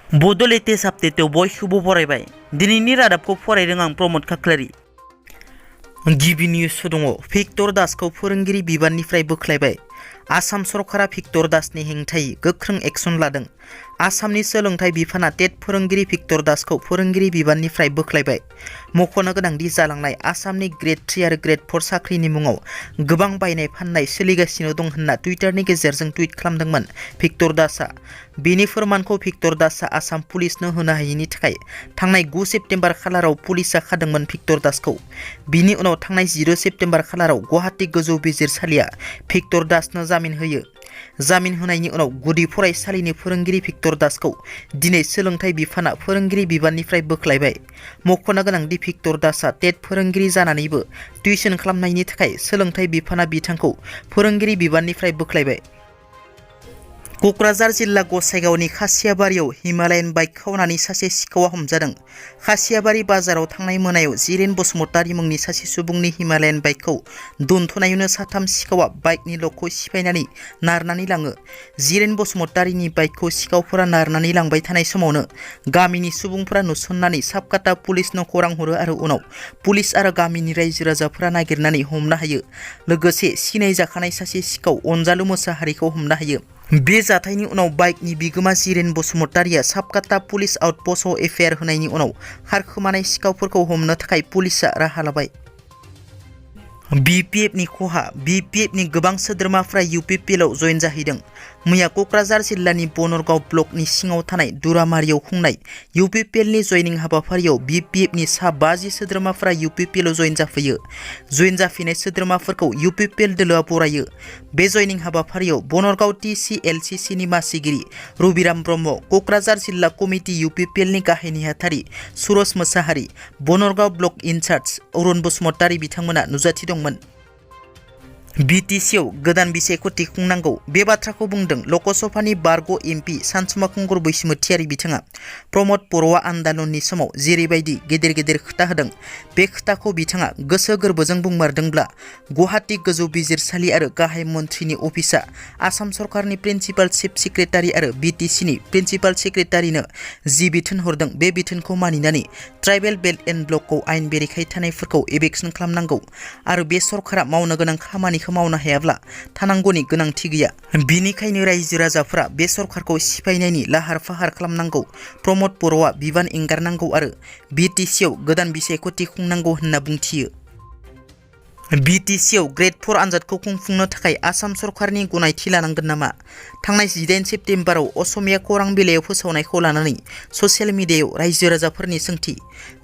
बड' लेटेस्ट आपडेटआव बयखौबो बरायबाय। दिनैनि रादाबखौ फरायदों आं प्रमद खाख्लारि। गिबि निउस दङ। भिक्टर दासखौ फोरोंगिरि बिबाननिफ्राय बोख्लायबाय। आसाम सरकारा भिक्टर दासनि हेंथायै गोख्रों एक्सन लादों। आसामनि सोलोंथाइ बिफाना टेट फोरोंगिरि भिक्टर दासखौ फोरोंगिरि बिबाननिफ्राय बोख्लायबाय। मख'नो गोनांदि जालांनाय आसामनि ग्रेड 3 आरो ग्रेड 4 साख्रिनि मुङाव गोबां बायनाय फाननाय सोलिगासिनो दं होनना टुइटारनि गेजेरजों टुइट खालामदोंमोन भिक्टर दासआ। बेनि फोरमानखौ भिक्टर दासआ आसाम पुलिसनो होनो हायैनि थाखाय थांनाय 9 सेप्तेम्बर खालाराव पुलिसआ खादोंमोन भिक्टर दासखौ। बिनि उनाव थांनाय 10 सेप्तेम्बर खालाराव गुवाहाटी गोजौ बिजिरसालिया भिक्टर दासनो जामिन होयो। जामिन होनायनि उनाव गुदि फरायसालिनि फोरोंगिरि भिक्टर दासखौ दिनै सोलोंथाइ बिफाना फोरोंगिरि बिबाननिफ्राय बोख्लायबाय। मख'नो गोनांदि भिक्टर दासआ टेट फोरोंगिरि जानानैबो टिउसन खालामनायनि थाखाय सोलोंथाइ बिफाना बिथांखौ फोरोंगिरि बिबाननिफ्राय बोख्लायबाय। क'क्राझार जिल्ला गसाइगावनि खासियाबारियाव हिमालयान बाइक खावनानै सासे सिखावा हमजादों। खासियाबारि बाजाराव थांनाय मोनायाव जिरेन बसुमतारी मुंनि सासे सुबुंनि हिमालयान बाइकखौ दोनथ'नायावनो साथाम सिखावा बाइकनि लकखौ सिफायनानै नारनानै लाङो। जिरेन बसुमतारीनि बाइकखौ सिखावफोरा नारनानै लांबाय थानाय समावनो गामिनि सुबुंफोरा नुसननानै साबकाटा पुलिसनो खौरां हरो आरो उनाव पुलिस आरो गामिनि रायजो राजाफोरा नागिरनानै हमनो हायो। लोगोसे सिनायजाखानाय सासे सिखाव अनजालु मोसाहारिखौ हमनो हायो। बे जाथायनि उनाव बाइकनि बिगोमा जिरेन बसुमतारीया साबकाटा पुलिस आउटपस्टआव एफआइआर होनायनि उनाव खारखोमानाय सिखावफोरखौ हमनो थाखाय पुलिसआ राहा लाबाय। BPFनि खहा। BPFनि गोबां सोद्रोमाफ्रा UPPLआव जयेन जाहैदों। मैया क'क्राझार जिल्लानि बनरगाव ब्लकनि सिङाव थानाय दुरामारियाव खुंनाय UPPLनि जयनिं हाबाफारियाव BPFनि सा 50 सोद्रोमाफ्रा UPPLआव जयेन जाफैयो। जयेन जाफैनाय सोद्रोमाफोरखौ UPPL दोलोआ बरायो। बे जयनिं हाबाफारियाव बनरगाव TCLCCनि मासिगिरि रबिराम ब्रह्म, क'क्राझार जिल्ला कमिटि UPPLनि गाहाय नेहाथारि सुरज मोसाहारि, बनरगाव ब्लक इनचार्ज अरुण बसुमतारी बिथांमोना नुजाथि दंमोन। BTCआव गोदान बिसायख'थि खुंनांगौ बे बाथ्राखौ बुंदों लकसभानि बारग' MP सानसुमा खुंगुर बैसोमुथियारि बिथाङा। प्रमद बर'आ आन्दालननि समाव जेरैबायदि गेदेर गेदेर खोथा होदों बे खोथाखौ बिथाङा गोसो गोरबोजों बुंमारदोंब्ला गुवाहाटी गोजौ बिजिरसालि आरो गाहाय मन्थ्रिनि अफिसआ आसाम सरकारनि प्रिन्सिपाल चिफ सेक्रेटारि आरो BTCनि प्रिन्सिपाल सेक्रेटारिनो जि बिथोन हरदों बे बिथोनखौ मानिनानै ट्राइबेल बेल्ट एन्ड ब्लकखौ आयेन बेरेखायै थानायफोरखौ एभेक्सन खालामनांगौ आरो बे सरकारा मावनो गोनां खामानिखौ मावनो हायाब्ला थानांगौनि गोनांथि गैया। बिनिखायनो रायजो राजाफोरा बे सरकारखौ सिफायनायनि लाहार फाहार खालामनांगौ। प्रमद बर'आ बिबान एंगारनांगौ आरो BTCआव गोदान बिसायख'थि खुंनांगौ होनना बुंथियो। BTCआव ग्रेड 4 आनजादखौ खुंफुंनो थाखाय आसाम सरकारनि गनायथि लानांगोन नामा? थांनाय 18 सेप्तेम्बराव असमिया खौरां बिलाइयाव फोसावनायखौ लानानै ससियेल मिडियायाव रायजो राजाफोरनि सोंथि।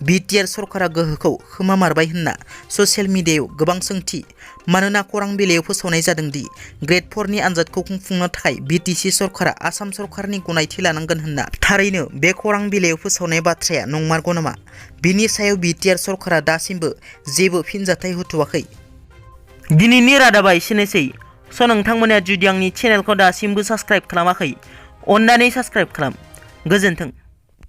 BTR सरकारा गोहोखौ खोमामारबाय होनना ससियेल मिडियायाव गोबां सोंथि। मानोना खौरां बिलाइयाव फोसावनाय जादों दि ग्रेड 4 नि आनजादखौ खुंफुंनो थाखाय BTC सरकारा आसाम सरकारनि गनायथि लानांगोन होनना। थारैनो बे खौरां बिलाइयाव फोसावनाय बाथ्राया नंमारगौ नामा? बिनि सायाव BTR सरकारा दासिमबो जेबो फिनजाथाय होथ'वाखै। दिनैनि रादाबा एसेनोसै। नोंथांमोना जुदि आंनि चेनेलखौ दासिमबो साबस्क्राइब खालामाखै अन्नानै साबस्क्राइब खालाम। गोजोन्थों।